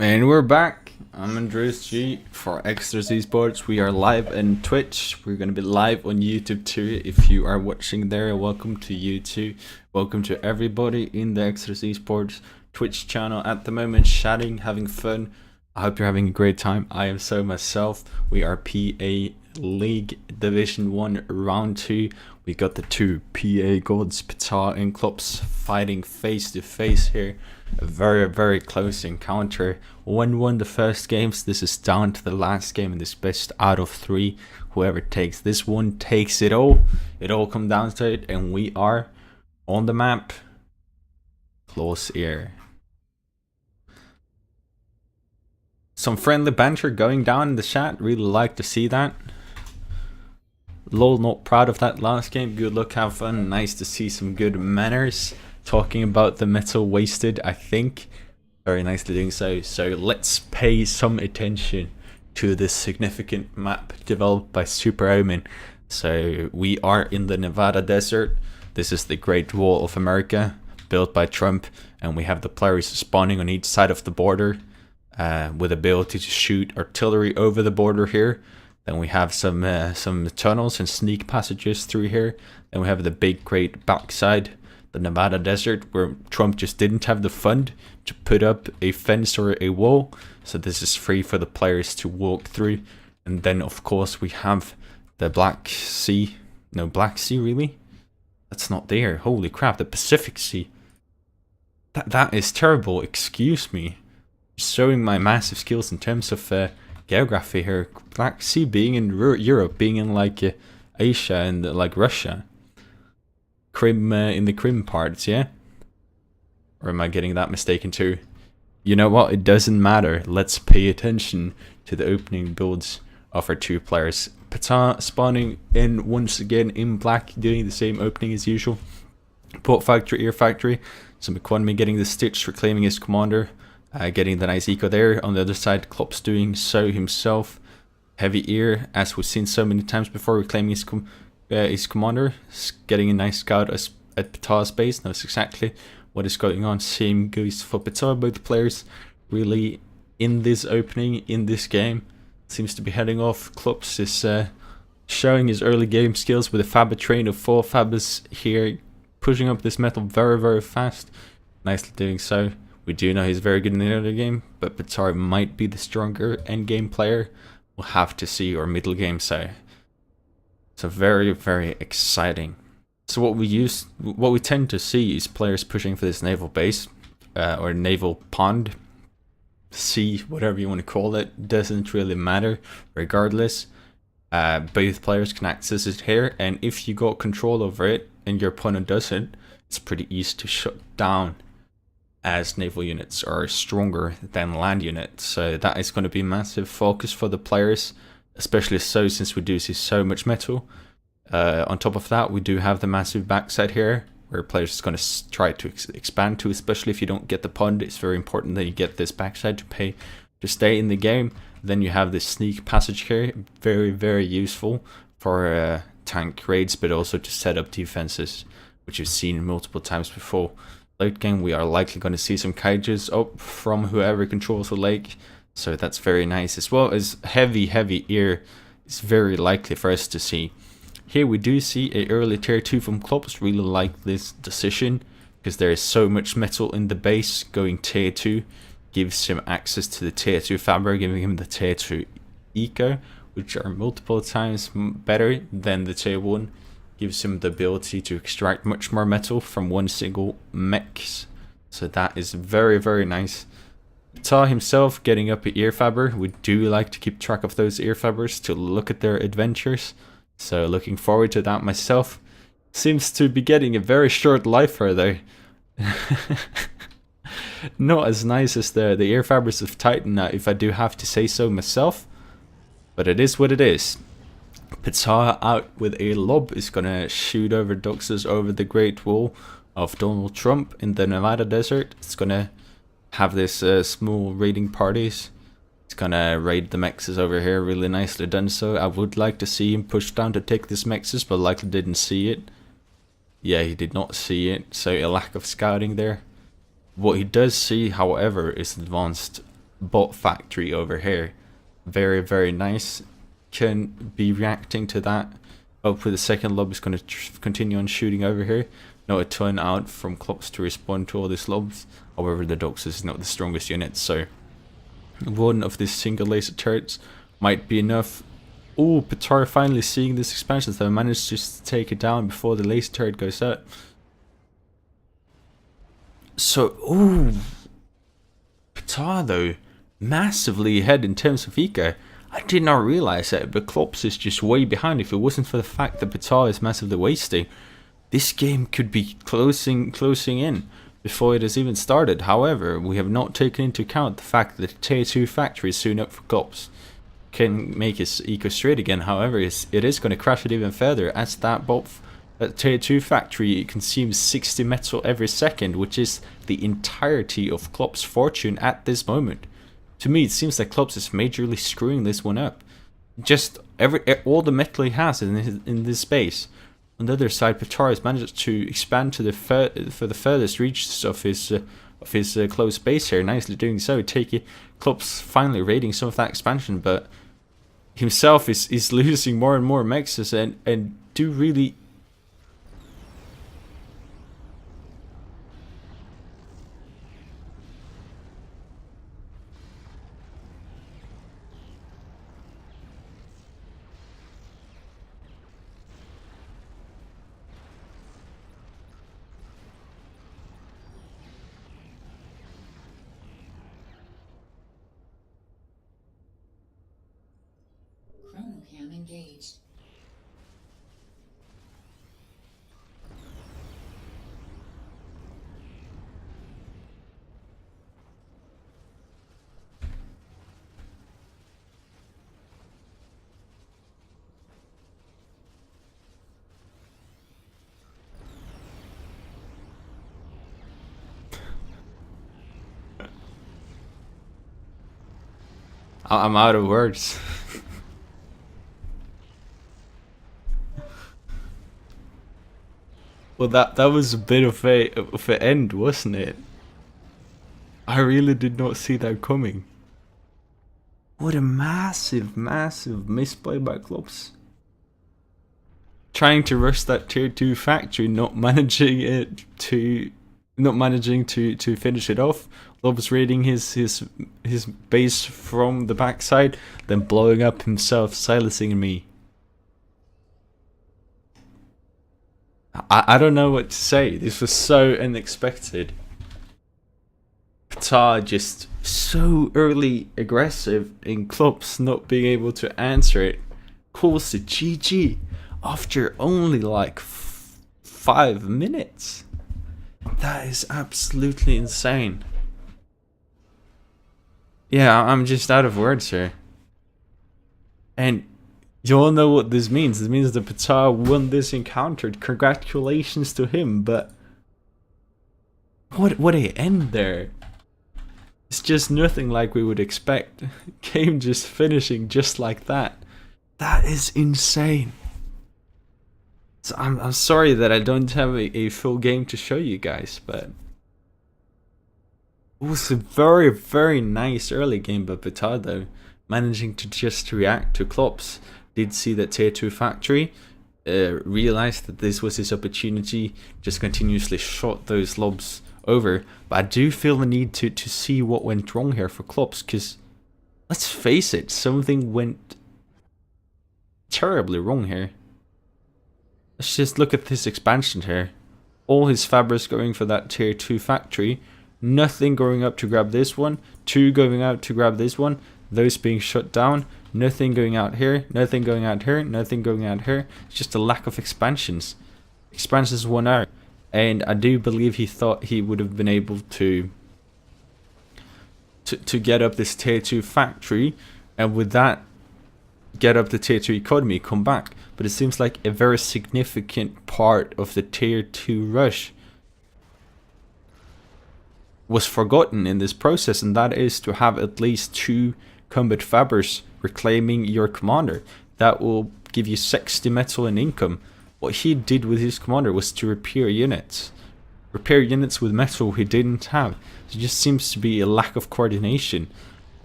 And we're back. I'm AndreasG for Extras Esports. We are live on Twitch. We're going to be live on YouTube too. If you are watching there, welcome to YouTube. Welcome to everybody in the Extras Esports Twitch channel at the moment, chatting, having fun. I hope you're having a great time. I am so myself. We are PA League Division 1 Round 2. We got the two PA gods, Pata and Klops, fighting face to face here. A very close encounter. 1-1 the first games. This is down to the last game in this best out of 3. Whoever takes this one takes it all. It all comes down to it, and we are on the map. Close here. Some friendly banter going down in the chat. Really like to see that. Lol, not proud of that last game. Good luck, have fun. Nice to see some good manners. Talking about the metal wasted, I think. Very nicely doing so. So let's pay some attention to this significant map developed by Super Omen. So we are in the Nevada desert. This is the Great Wall of America, built by Trump, and we have the players spawning on each side of the border with ability to shoot artillery over the border here. Then we have some tunnels and sneak passages through here. Then we have the big great backside, the Nevada desert, where Trump just didn't have the fund to put up a fence or a wall. So this is free for the players to walk through. And then of course we have the Black Sea. No, Black Sea, really? That's not there. Holy crap, the Pacific Sea. That is terrible, excuse me. Showing my massive skills in terms of geography here. Black Sea being in Europe, being in like Asia and like Russia. Crim in the Crim parts, yeah? Or am I getting that mistaken too? You know what? It doesn't matter. Let's pay attention to the opening builds of our two players. Pata spawning in once again in black, doing the same opening as usual. Port Factory, Ear Factory. Some economy getting the Stitch, reclaiming his commander. Getting the nice eco there. On the other side, Klopp's doing so himself. Heavy Ear, as we've seen so many times before, reclaiming his commander. Getting a nice scout at Pata's base. Knows exactly what is going on. Same goes for Pata. Both players really in this opening, in this game. Seems to be heading off. Klops is showing his early game skills with a Faber train of 4 Fabers here. Pushing up this metal very fast. Nicely doing so. We do know he's very good in the early game, but Pata might be the stronger end game player. We'll have to see, or middle game, so very exciting. So what we tend to see is players pushing for this naval base, or naval pond, sea, whatever you want to call it, doesn't really matter. Regardless, both players can access it here, and if you got control over it and your opponent doesn't, it's pretty easy to shut down, as naval units are stronger than land units. So that is going to be massive focus for the players, especially so since we do see so much metal. On top of that, we do have the massive backside here, where players are going to try to expand to, especially if you don't get the pond. It's very important that you get this backside to stay in the game. Then you have this sneak passage here, very useful for tank raids, but also to set up defenses, which you've seen multiple times before. Late game, we are likely going to see some cages up from whoever controls the lake, so that's very nice, as well as heavy ear is very likely for us to see. Here we do see a early tier 2 from Klops. Really like this decision, because there is so much metal in the base. Going tier 2 gives him access to the tier 2 fabric, giving him the tier 2 eco, which are multiple times better than the tier 1. Gives him the ability to extract much more metal from one single mech. So that is very nice. Pata himself getting up at Ear Faber. We do like to keep track of those Ear Fabers to look at their adventures. So looking forward to that myself. Seems to be getting a very short life for though. Not as nice as the Ear Fabers of Titan, if I do have to say so myself. But it is what it is. Pata out with a lob is gonna shoot over doxes over the Great Wall of Donald Trump in the Nevada desert. It's gonna have this small raiding parties. It's gonna raid the mexes over here, really nicely done so. I would like to see him push down to take this mexes, but likely didn't see it. Yeah, he did not see it, so a lack of scouting there. What he does see, however, is advanced bot factory over here. Very, very nice. Can be reacting to that. Hopefully the second lob is going to continue on shooting over here. Not a ton out from Klops to respond to all these lobs. However, the Dox is not the strongest unit, so one of these single laser turrets might be enough. Oh, Petar finally seeing this expansion, so I managed just to take it down before the laser turret goes out. So, oh, Petar though, massively ahead in terms of eco. I did not realize that, but Klops is just way behind. If it wasn't for the fact that Petar is massively wasting, this game could be closing in before it has even started. However, we have not taken into account the fact that the tier 2 factory is soon up for Klops. Can make his eco straight again. However, it is going to crash it even further, as that tier 2 factory consumes 60 metal every second, which is the entirety of Klops' fortune at this moment. To me, it seems like Klops is majorly screwing this one up. Just all the metal he has in this space. On the other side, Petar has managed to expand to the furthest reaches of his close base here, nicely doing so. Klops finally raiding some of that expansion, but himself is losing more and more mexes and do really. Chronocam engaged. I'm out of words. Well, that was a bit of an end, wasn't it? I really did not see that coming. What a massive misplay by Klops. Trying to rush that tier 2 factory, not managing to finish it off. Klops raiding his base from the backside, then blowing up himself, silencing me. I don't know what to say. This was so unexpected. Petar just so early aggressive, and Klops not being able to answer it calls the GG after only like 5 minutes. That is absolutely insane. Yeah, I'm just out of words here. And you all know what this means. It means that Petar won this encounter. Congratulations to him, but what a end there. It's just nothing like we would expect. Game just finishing just like that. That is insane. So I'm sorry that I don't have a full game to show you guys, but it was a very nice early game by Petar though, managing to just react to Klops. Did see that tier 2 factory, realized that this was his opportunity, just continuously shot those lobs over. But I do feel the need to see what went wrong here for Klops, because let's face it, something went terribly wrong here. Let's just look at this expansion here. All his fabrics going for that tier 2 factory, nothing going up to grab this one, 2 going out to grab this one, those being shut down, nothing going out here, nothing going out here, nothing going out here. It's just a lack of expansions. Expansions won out, and I do believe he thought he would have been able to get up this tier 2 factory, and with that get up the tier 2 economy, come back. But it seems like a very significant part of the tier 2 rush was forgotten in this process, and that is to have at least 2 combat fabrics reclaiming your commander. That will give you 60 metal in income. What he did with his commander was to repair units with metal he didn't have. There just seems to be a lack of coordination.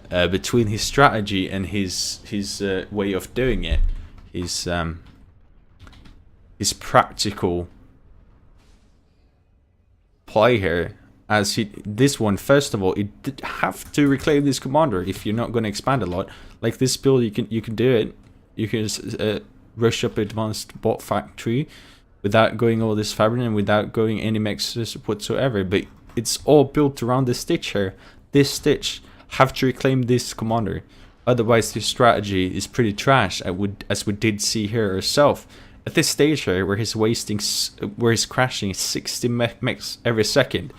between his strategy and his way of doing it, his practical play here. As this one, first of all, you have to reclaim this commander if you're not going to expand a lot. Like this build, you can do it. You can just, rush up advanced bot factory without going all this fabric and without going any mexes whatsoever. But it's all built around this stitch here. This stitch have to reclaim this commander. Otherwise, this strategy is pretty trash. As we did see here ourselves at this stage here, where he's wasting, where he's crashing 60 mechs every second.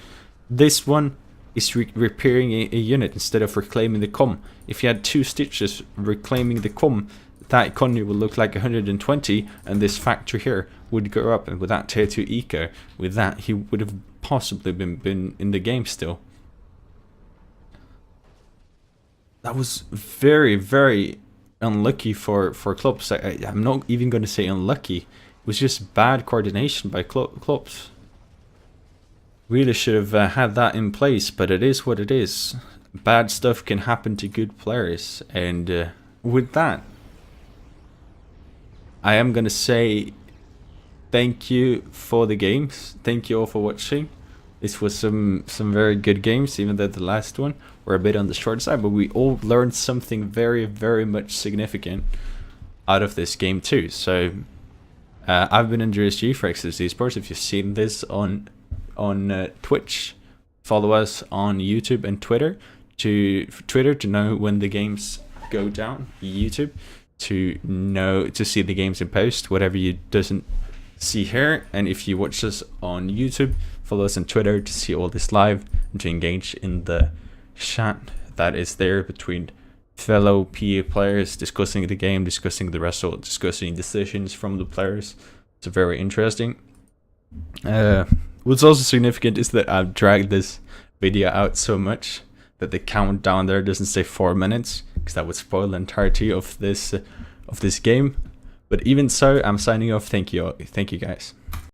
This one is repairing a unit instead of reclaiming the com. If you had 2 stitches reclaiming the com, that economy would look like 120, and this factory here would go up. And with that tier 2 eco, with that he would have possibly been in the game still. That was very, very unlucky for clubs. I'm not even going to say unlucky. It was just bad coordination by clubs. Really should have had that in place, but it is what it is. Bad stuff can happen to good players, and with that, I am gonna say thank you for the games. Thank you all for watching. This was some very good games, even though the last one were a bit on the short side, but we all learned something very, very much significant out of this game too. So I've been AndreasG for eSports. If you've seen this on Twitch, follow us on YouTube and Twitter to know when the games go down. YouTube to see the games in post, whatever you doesn't see here. And if you watch us on YouTube, follow us on Twitter to see all this live and to engage in the chat that is there between fellow PA players, discussing the game, discussing the result, discussing decisions from the players. It's very interesting. What's also significant is that I've dragged this video out so much that the countdown there doesn't say 4 minutes, because that would spoil the entirety of this game. But even so, I'm signing off. Thank you guys.